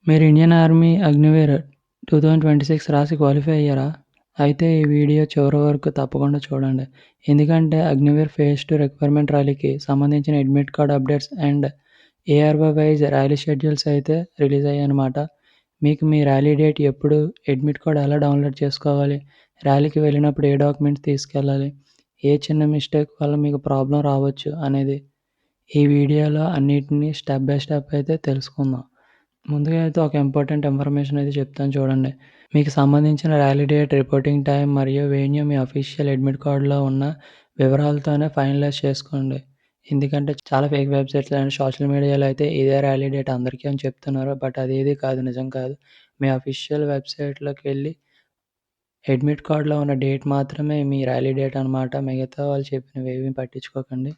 మీరు Indian army Agniveer 2026 రాసి qualify అయ్యారా? అయితే ఈ వీడియో చివరి వరకు తప్పకుండా చూడండి. ఎందుకంటే అగ్నివీర్ ఫేజ్ 2 రిక్వైర్మెంట్ ర్యాలీకి సంబంధించిన admit card updates and ARO wise rally schedules అయితే రిలీజ్ అయ్యాయన్నమాట. మీకు మీ ర్యాలీ డేట్ ఎప్పుడు, అడ్మిట్ కార్డ్ ఎలా డౌన్లోడ్ చేసుకోవాలి, ర్యాలీకి వెళ్ళినప్పుడు ఏ డాక్యుమెంట్స్ తీసుకెళ్ళాలి, ఏ చిన్న మిస్టేక్ వల్ల మీకు ప్రాబ్లం రావచ్చు అనేది ఈ వీడియోలో అన్నిటినీ స్టెప్ బై స్టెప్ అయితే తెలుసుకుందాం. ముందుగా అయితే ఒక ఇంపార్టెంట్ ఇన్ఫర్మేషన్ అయితే చెప్తాను చూడండి. మీకు సంబంధించిన ర్యాలీ డేట్, రిపోర్టింగ్ టైం మరియు వెన్యూ మీ అఫీషియల్ అడ్మిట్ కార్డ్‌లో ఉన్న వివరాలతోనే ఫైనలైజ్ చేసుకోండి. ఎందుకంటే చాలా ఫేక్ వెబ్‌సైట్స్ అండ్ సోషల్ మీడియాలో అయితే ఇదే ర్యాలీ డేట్ అందరికీ అని చెప్తున్నారు. బట్ అదేది కాదు, నిజం కాదు. మీ అఫీషియల్ వెబ్‌సైట్‌లోకి వెళ్లి అడ్మిట్ కార్డ్‌లో ఉన్న డేట్ మాత్రమే మీ ర్యాలీ డేట్ అనమాట. మిగతా వాళ్ళు చెప్పినవేవి పట్టించుకోకండి.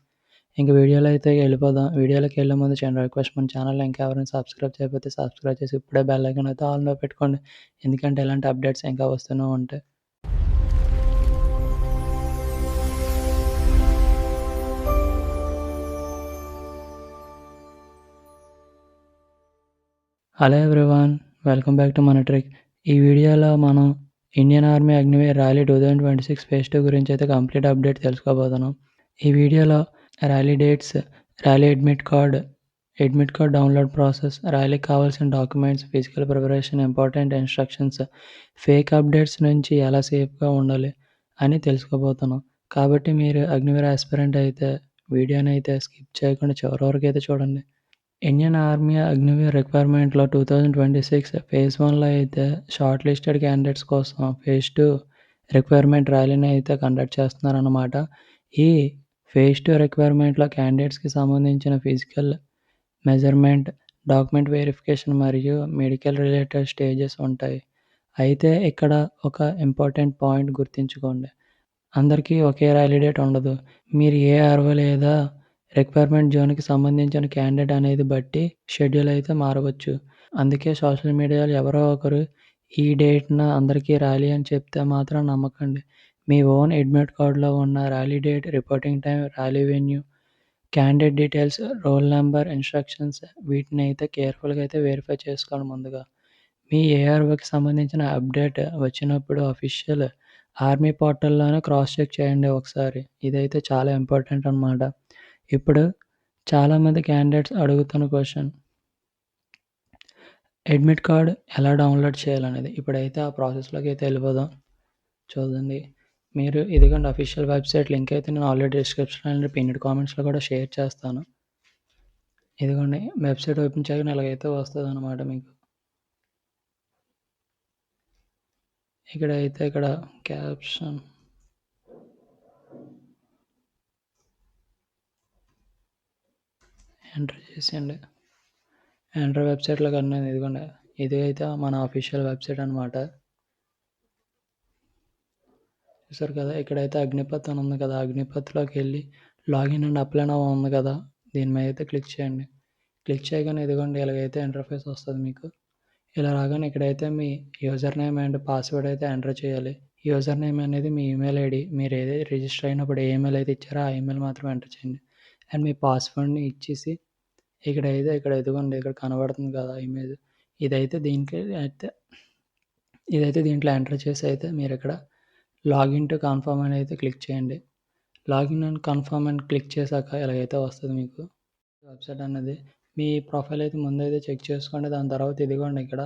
ఇంక వీడియోలో అయితే వెళ్ళిపోదాం. వీడియోలోకి వెళ్ళే ముందు చిన్న రిక్వెస్ట్, మన ఛానల్‌ని ఇంకా ఎవరైనా సబ్స్క్రైబ్ చేయకపోతే సబ్స్క్రైబ్ చేసి ఇప్పుడే బెల్ ఐకాన్ అయితే ఆల్‌లో పెట్టుకోండి. ఎందుకంటే ఇలాంటి అప్డేట్స్ ఇంకా వస్తూనే ఉంటాయి. Hello everyone, welcome back to మన ట్రిక్. ఈ వీడియోలో మనం Indian army Agniveer rally 2026 phase 2 గురించి అయితే కంప్లీట్ అప్డేట్ తెలుసుకోబోతున్నాం. ఈ వీడియోలో rally dates, rally admit card download process, ర్యాలీకి కావాల్సిన documents, physical preparation, important instructions, fake updates నుంచి ఎలా సేఫ్గా ఉండాలి అని తెలుసుకోబోతున్నాం. కాబట్టి మీరు అగ్నివీర్ ఆస్పిరెంట్ అయితే వీడియోని అయితే స్కిప్ చేయకుండా చివరి వరకు అయితే చూడండి. ఇండియన్ ఆర్మీ అగ్నివీర్ రిక్వైర్మెంట్‌లో 2026 ఫేజ్ 1లో అయితే షార్ట్ లిస్టెడ్ క్యాండిడేట్స్ కోసం ఫేజ్ 2 రిక్వైర్మెంట్ ర్యాలీని అయితే కండక్ట్ చేస్తున్నారన్నమాట. ఈ ఫేజ్ 2 రిక్వైర్మెంట్‌లో క్యాండిడేట్స్‌కి సంబంధించిన ఫిజికల్ మెజర్మెంట్, డాక్యుమెంట్ వెరిఫికేషన్ మరియు మెడికల్ రిలేటెడ్ స్టేజెస్ ఉంటాయి. అయితే ఇక్కడ ఒక ఇంపార్టెంట్ పాయింట్ గుర్తుంచుకోండి. అందరికీ ఒకే ర్యాలీ డేట్ ఉండదు. మీరు ఏ ఆర్ఓ లేదా రిక్వైర్మెంట్ జోన్‌కి సంబంధించిన క్యాండిడేట్ అనేది బట్టి షెడ్యూల్ అయితే మారవచ్చు. అందుకే సోషల్ మీడియాలో ఎవరో ఒకరు ఈ డేట్‌న అందరికీ ర్యాలీ అని చెప్తే మాత్రం నమ్మకండి. మీ ఓన్ అడ్మిట్ కార్డ్‌లో ఉన్న rally date, reporting time, rally venue, candidate details, roll number, instructions వీటిని అయితే కేర్‌ఫుల్‌గా అయితే వెరిఫై చేసుకోండి ముందుగా. మీ ఏఆర్ఓకి సంబంధించిన అప్డేట్ వచ్చినప్పుడు అఫీషియల్ ఆర్మీ పోర్టల్‌లోనే క్రాస్ చెక్ చేయండి ఒకసారి. ఇదైతే చాలా ఇంపార్టెంట్ అనమాట. ఇప్పుడు చాలామంది క్యాండిడేట్స్ అడుగుతున్న క్వెషన్, అడ్మిట్ కార్డ్ ఎలా డౌన్లోడ్ చేయాలనేది. ఇప్పుడైతే ఆ ప్రాసెస్‌లోకి అయితే వెళ్ళిపోదాం. చూడండి, మీరు ఇదిగోండి అఫీషియల్ వెబ్‌సైట్ లింక్ అయితే నేను ఆల్రెడీ డిస్క్రిప్షన్ అండ్ పిన్‌డ్ కామెంట్స్‌లో కూడా షేర్ చేస్తాను. ఇదిగోండి వెబ్‌సైట్ ఓపెన్ చేయగానే ఇలాగైతే వస్తదనమాట మీకు. ఇక్కడ క్యాప్షన్ ఎంటర్ చేసేయండి. ఎంటర్ వెబ్‌సైట్‌లోకి అన్నాను. ఇదిగోండి, ఇది అయితే మన అఫీషియల్ వెబ్‌సైట్ అనమాట. చూసారు కదా, ఇక్కడైతే అగ్నిపథ్ అని ఉంది కదా, అగ్నిపథ్‌లోకి వెళ్ళి లాగిన్ అండ్ అప్లై నౌ ఉంది కదా, దీని మీద అయితే క్లిక్ చేయండి. క్లిక్ చేయగానే ఇదిగోండి ఇలాగైతే ఇంటర్ఫేస్ వస్తుంది మీకు. ఇలా రాగానే ఇక్కడైతే మీ యూజర్ నేమ్ అండ్ పాస్వర్డ్ అయితే ఎంటర్ చేయాలి. యూజర్ నేమ్ అనేది మీ ఈమెయిల్ ఐడి, మీరు ఏదైతే రిజిస్టర్ అయినప్పుడు ఏ ఈమెయిల్ అయితే ఇచ్చారో ఆ ఈమెయిల్ మాత్రం ఎంటర్ చేయండి. అండ్ మీ పాస్వర్డ్‌ని ఇచ్చేసి ఇక్కడ ఇదిగోండి ఇక్కడ కనబడుతుంది కదా ఇమేజ్, ఇదైతే దీనికి అయితే ఇదైతే దీంట్లో ఎంటర్ చేసి అయితే మీరు ఇక్కడ లాగిన్ టు కన్ఫర్మ్ అని అయితే క్లిక్ చేయండి. లాగిన్ అండ్ కన్ఫర్మ్ అని క్లిక్ చేశాక ఇలాగైతే వస్తుంది మీకు వెబ్సైట్ అన్నది. మీ ప్రొఫైల్ అయితే ముందైతే చెక్ చేసుకోండి. దాని తర్వాత ఇదిగోండి ఇక్కడ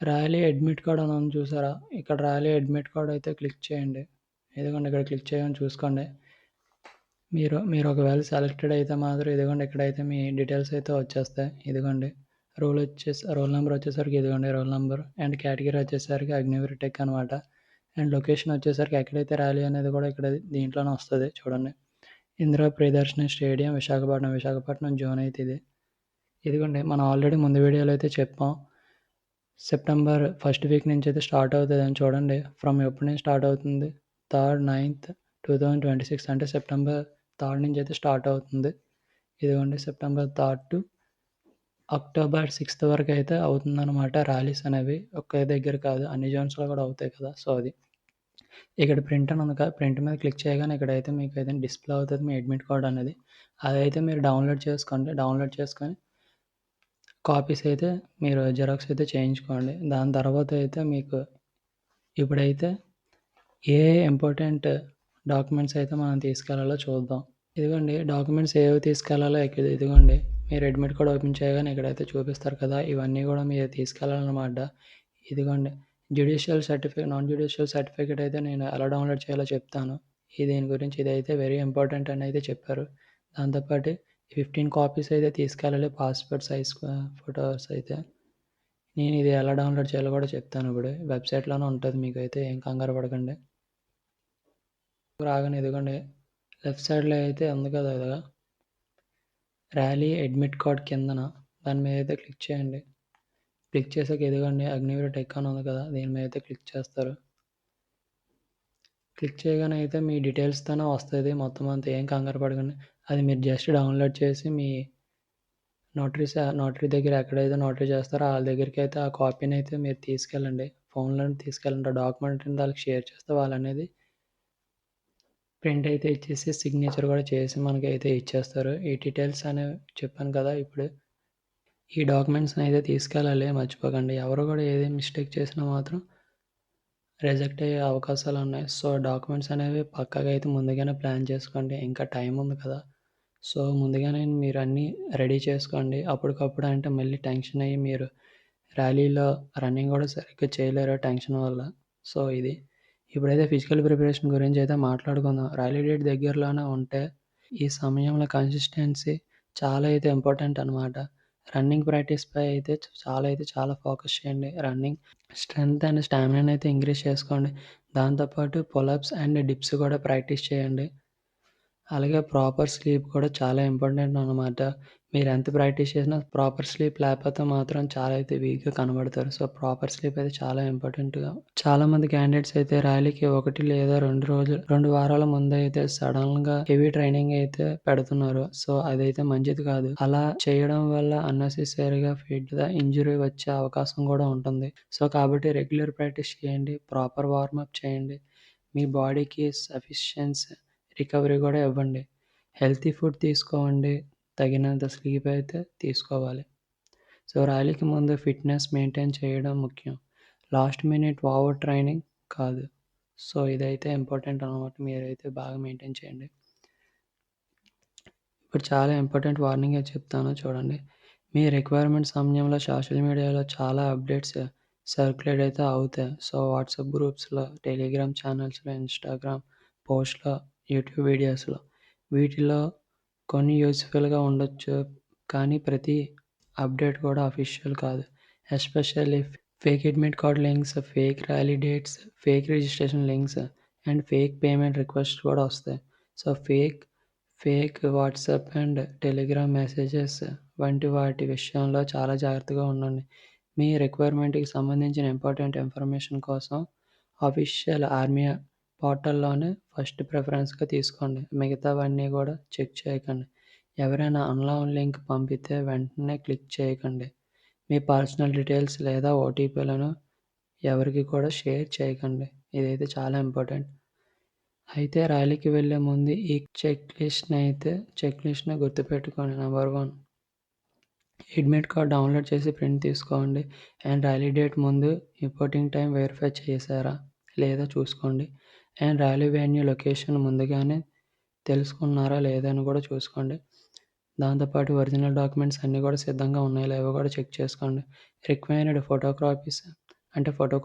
ర్యాలీ అడ్మిట్ కార్డ్ అని ఉంది చూసారా, ఇక్కడ ర్యాలీ అడ్మిట్ కార్డ్ అయితే క్లిక్ చేయండి. ఇదిగోండి ఇక్కడ క్లిక్ చేయమని చూసుకోండి. మీరు ఒకవేళ సెలెక్టెడ్ అయితే మాత్రం ఇదిగోండి ఇక్కడైతే మీ డీటెయిల్స్ అయితే వచ్చేస్తాయి. ఇదిగోండి రోల్ నెంబర్ వచ్చేసరికి ఇదిగోండి రోల్ నెంబర్ అండ్ కేటగిరీ వచ్చేసరికి అగ్నివీర్ టెక్ అనమాట. అండ్ లొకేషన్ వచ్చేసరికి ఎక్కడైతే ర్యాలీ అనేది కూడా ఇక్కడ దీంట్లోనే వస్తుంది చూడండి. ఇందిరా ప్రియదర్శిని స్టేడియం, విశాఖపట్నం జోన్ అయితే ఇది. ఇదిగోండి మనం ఆల్రెడీ ముందు వీడియోలో అయితే చెప్పాం, సెప్టెంబర్ ఫస్ట్ వీక్ నుంచి అయితే స్టార్ట్ అవుతుంది అని చూడండి. ఫ్రమ్ ఎప్పటి నుంచి స్టార్ట్ అవుతుంది, 3rd 9th 2026 అంటే సెప్టెంబర్ 3rd నుంచి అయితే స్టార్ట్ అవుతుంది. ఇదిగోండి September 3rd to October 6th వరకు అయితే అవుతుందన్నమాట. ర్యాలీస్ అనేవి ఒకే దగ్గర కాదు, అన్ని జోన్స్లో కూడా అవుతాయి కదా, సో అది. ఇక్కడ ప్రింట్ అని ఉంది కదా, ప్రింట్ మీద క్లిక్ చేయగానే ఇక్కడైతే మీకు అయితే డిస్ప్లే అవుతుంది మీ అడ్మిట్ కార్డ్ అనేది. అదైతే మీరు డౌన్లోడ్ చేసుకోండి. డౌన్లోడ్ చేసుకొని కాపీస్ అయితే మీరు జిరాక్స్ అయితే చేయించుకోండి. దాని తర్వాత అయితే మీకు ఇప్పుడైతే ఏ ఇంపార్టెంట్ డాక్యుమెంట్స్ అయితే మనం తీసుకెళ్లాలో చూద్దాం. ఇదిగోండి డాక్యుమెంట్స్ ఏవి తీసుకెళ్లాలో ఇదిగోండి మీరు అడ్మిట్ కార్డ్ ఓపెన్ చేయగానే ఇక్కడైతే చూపిస్తారు కదా, ఇవన్నీ కూడా మీరు తీసుకెళ్లాలన్నమాట. ఇదిగోండి నాన్ జ్యుడిషియల్ సర్టిఫికేట్ అయితే నేను ఎలా డౌన్లోడ్ చేయాలో చెప్తాను. దీని గురించి ఇదైతే వెరీ ఇంపార్టెంట్ అని అయితే చెప్పారు. దాంతోపాటు 15 కాపీస్ అయితే తీసుకెళ్ళాలి, పాస్పోర్ట్ సైజ్ ఫొటోస్ అయితే. నేను ఇది ఎలా డౌన్లోడ్ చేయాలో కూడా చెప్తాను. ఇప్పుడు వెబ్సైట్లోనే ఉంటుంది, మీకు అయితే ఏం కంగారు పడకండి. రాగానే ఇదిగోండి లెఫ్ట్ సైడ్లో అయితే ఉంది కదా, ఇదిగా ర్యాలీ అడ్మిట్ కార్డ్ కిందన దాని మీద అయితే క్లిక్ చేయండి. క్లిక్ చేసాక ఇదిగోండి అగ్నివీర్ టెక్ అని ఉంది కదా, దీని మీద అయితే క్లిక్ చేస్తారు. క్లిక్ చేయగానే అయితే మీ డీటెయిల్స్తోనే వస్తుంది మొత్తం అంతా, ఏం కంగారు పడకండి. అది మీరు జస్ట్ డౌన్లోడ్ చేసి మీ నోటరీ దగ్గర ఎక్కడైతే నోటరీ చేస్తారో వాళ్ళ దగ్గరికి అయితే ఆ కాపీని అయితే మీరు తీసుకెళ్ళండి. ఫోన్లో తీసుకెళ్ళండి. డాక్యుమెంట్ని వాళ్ళకి షేర్ చేస్తే వాళ్ళు అనేది ప్రింట్ అయితే ఇచ్చేసి సిగ్నేచర్ కూడా చేసి మనకి అయితే ఇచ్చేస్తారు. ఈ డీటెయిల్స్ అనేవి చెప్పాను కదా ఇప్పుడు. ఈ డాక్యుమెంట్స్ని అయితే తీసుకెళ్ళాలి, మర్చిపోకండి. ఎవరు కూడా ఏది మిస్టేక్ చేసినా మాత్రం రిజెక్ట్ అయ్యే అవకాశాలు ఉన్నాయి. సో డాక్యుమెంట్స్ అనేవి పక్కాగా అయితే ముందుగానే ప్లాన్ చేసుకోండి, ఇంకా టైం ఉంది కదా. సో ముందుగానే మీరు అన్నీ రెడీ చేసుకోండి. అప్పటికప్పుడు అంటే మళ్ళీ టెన్షన్ అయ్యి మీరు ర్యాలీలో రన్నింగ్ కూడా సరిగ్గా చేయలేరు టెన్షన్ వల్ల. సో ఇప్పుడైతే ఫిజికల్ ప్రిపరేషన్ గురించి అయితే మాట్లాడుకుందాం. ర్యాలీ డేట్ దగ్గరలోనే ఉంటే ఈ సమయంలో కన్సిస్టెన్సీ చాలా అయితే ఇంపార్టెంట్ అనమాట. రన్నింగ్ ప్రాక్టీస్పై అయితే చాలా ఫోకస్ చేయండి. రన్నింగ్ స్ట్రెంగ్త్ అండ్ స్టామినాని అయితే ఇంక్రీజ్ చేసుకోండి. దాంతోపాటు పులప్స్ అండ్ డిప్స్ కూడా ప్రాక్టీస్ చేయండి. అలాగే ప్రాపర్ స్లీప్ కూడా చాలా ఇంపార్టెంట్ అనమాట. మీరు ఎంత ప్రాక్టీస్ చేసినా ప్రాపర్ స్లీప్ లేకపోతే మాత్రం చాలా అయితే వీక్గా కనబడతారు. సో ప్రాపర్ స్లీప్ అయితే చాలా ఇంపార్టెంట్గా. చాలామంది క్యాండిడేట్స్ అయితే ర్యాలీకి 1 లేదా 2 వారాల ముందు అయితే సడన్గా హెవీ ట్రైనింగ్ అయితే పెడుతున్నారు. సో అదైతే మంచిది కాదు. అలా చేయడం వల్ల అన్నెసెసరీగా ఇంజురీ వచ్చే అవకాశం కూడా ఉంటుంది. సో కాబట్టి రెగ్యులర్ ప్రాక్టీస్ చేయండి, ప్రాపర్ వార్మప్ చేయండి, మీ బాడీకి సఫిషియన్స్ రికవరీ కూడా ఇవ్వండి. హెల్తీ ఫుడ్ తీసుకోండి, తగినంత స్లీప్ అయితే తీసుకోవాలి. సో ర్యాలీకి ముందు ఫిట్నెస్ మెయింటైన్ చేయడం ముఖ్యం, లాస్ట్ మినిట్ ఓవర్ ట్రైనింగ్ కాదు. సో ఇదైతే ఇంపార్టెంట్ అనమాట, మీరైతే బాగా మెయింటైన్ చేయండి. ఇప్పుడు చాలా ఇంపార్టెంట్ వార్నింగ్ చెప్తాను చూడండి. మీ రిక్వైర్మెంట్ సమయంలో సోషల్ మీడియాలో చాలా అప్డేట్స్ సర్క్యులేట్ అయితే అవుతాయి. సో వాట్సాప్ గ్రూప్స్లో, టెలిగ్రామ్ ఛానల్స్లో, ఇన్స్టాగ్రామ్ పోస్ట్లో, యూట్యూబ్ వీడియోస్లో వీటిలో కొన్ని యూస్ఫుల్గా ఉండొచ్చు, కానీ ప్రతి అప్డేట్ కూడా అఫీషియల్ కాదు. Especially fake admit card links, fake rally dates, fake registration links and fake payment request కూడా వస్తాయి. So fake WhatsApp and Telegram messages వంటి వాటి విషయంలో చాలా జాగ్రత్తగా ఉండండి. మీ రిక్వైర్మెంట్కి సంబంధించిన ఇంపార్టెంట్ ఇన్ఫర్మేషన్ కోసం అఫీషియల్ ఆర్మీ పోర్టల్లోనే ఫస్ట్ ప్రిఫరెన్స్గా తీసుకోండి, మిగతావన్నీ కూడా చెక్ చేయకండి. ఎవరైనా అన్నోన్ లింక్ పంపితే వెంటనే క్లిక్ చేయకండి. మీ పర్సనల్ డీటెయిల్స్ లేదా ఓటీపీలను ఎవరికి కూడా షేర్ చేయకండి. ఇదైతే చాలా ఇంపార్టెంట్. అయితే ర్యాలీకి వెళ్ళే ముందు ఈ చెక్ లిస్ట్ని గుర్తుపెట్టుకోండి. నెంబర్ 1, అడ్మిట్ కార్డ్ డౌన్లోడ్ చేసి ప్రింట్ తీసుకోండి. అండ్ ర్యాలీ డేట్ ముందు రిపోర్టింగ్ టైం వెరిఫై చేశారా లేదా చూసుకోండి. అండ్ ర్యాలీ వెన్యూ లొకేషన్ ముందుగానే తెలుసుకున్నారా లేదా అని కూడా చూసుకోండి. దాంతోపాటు ఒరిజినల్ డాక్యుమెంట్స్ అన్నీ కూడా సిద్ధంగా ఉన్నాయో లేవో కూడా చెక్ చేసుకోండి. రిక్వైర్డ్ ఫోటో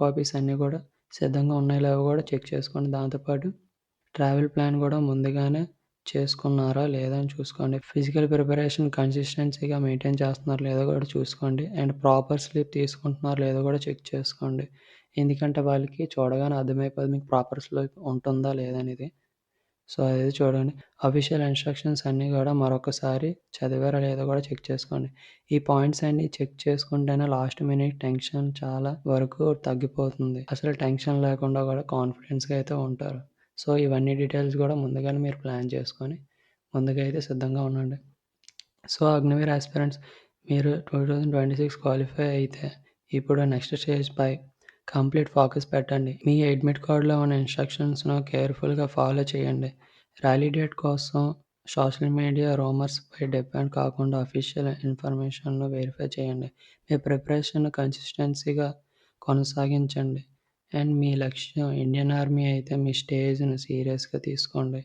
కాపీస్ అన్నీ కూడా సిద్ధంగా ఉన్నాయో లేవో కూడా చెక్ చేసుకోండి. దాంతోపాటు ట్రావెల్ ప్లాన్ కూడా ముందుగానే చేసుకున్నారా లేదా అని చూసుకోండి. ఫిజికల్ ప్రిపరేషన్ కన్సిస్టెన్సీగా మెయింటైన్ చేస్తున్నారో లేదో కూడా చూసుకోండి. అండ్ ప్రాపర్ స్లీప్ తీసుకుంటున్నారో లేదో కూడా చెక్ చేసుకోండి. ఎందుకంటే వాళ్ళకి చూడగానే అర్థమైపోతుంది మీకు ప్రాపర్ స్లీప్ ఉంటుందా లేదా అనేది. సో అది చూడండి. అఫీషియల్ ఇన్స్ట్రక్షన్స్ అన్నీ కూడా మరొకసారి చదివారా లేదో కూడా చెక్ చేసుకోండి. ఈ పాయింట్స్ అన్నీ చెక్ చేసుకుంటేనే లాస్ట్ మినిట్ టెన్షన్ చాలా వరకు తగ్గిపోతుంది. అసలు టెన్షన్ లేకుండా కూడా కాన్ఫిడెన్స్గా అయితే ఉంటారు. సో ఇవన్నీ డీటెయిల్స్ కూడా ముందుగానే మీరు ప్లాన్ చేసుకొని ముందుగా అయితే సిద్ధంగా ఉండండి. సో అగ్నివీర్ ఆస్పిరెంట్స్, మీరు 2026 క్వాలిఫై అయితే ఇప్పుడు నెక్స్ట్ స్టేజ్పై కంప్లీట్ ఫోకస్ పెట్టండి. మీ అడ్మిట్ కార్డులో ఉన్న ఇన్స్ట్రక్షన్స్ను కేర్ఫుల్గా ఫాలో చేయండి. ర్యాలీ డేట్ కోసం సోషల్ మీడియా రూమర్స్పై డిపెండ్ కాకుండా అఫీషియల్ ఇన్ఫర్మేషన్ను వెరిఫై చేయండి. మీ ప్రిపరేషన్ కన్సిస్టెన్సీగా కొనసాగించండి. అండ్ మీ లక్ష్యం ఇండియన్ ఆర్మీ అయితే మీ స్టేజ్ను సీరియస్గా తీసుకోండి.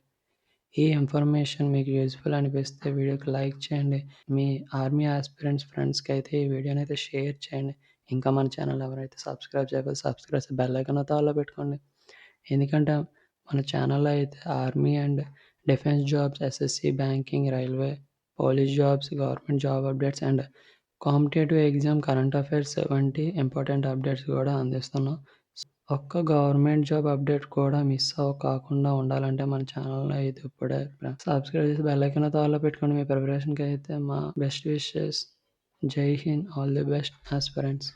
ఈ ఇన్ఫర్మేషన్ మీకు యూజ్ఫుల్ అనిపిస్తే వీడియోకి లైక్ చేయండి. మీ ఆర్మీ ఆస్పిరెంట్స్ ఫ్రెండ్స్కి అయితే ఈ వీడియోని అయితే షేర్ చేయండి. ఇంకా మన ఛానల్ ఎవరైతే సబ్స్క్రైబ్ చేయకపోతే సబ్స్క్రైబ్ చేసి బెల్ ఐకాన్ అయితే ఆల్లో పెట్టుకోండి. ఎందుకంటే మన ఛానల్లో అయితే army and defence jobs, SSC, banking, railway, police jobs, government job updates and competitive exam, current affairs వంటి ఇంపార్టెంట్ అప్డేట్స్ కూడా అందిస్తున్నాం. ఒక్క గవర్నమెంట్ జాబ్ అప్డేట్ కూడా మిస్ కాకుండా ఉండాలంటే మన ఛానల్‌ని అయితే ఇప్పుడే సబ్స్క్రైబ్ చేసి బెల్ ఐకాన్ అయితే ఆల్‌లో పెట్టుకోండి. మీ ప్రిపరేషన్‌కి అయితే మా బెస్ట్ విషెస్. జై Hind. All the best aspirants.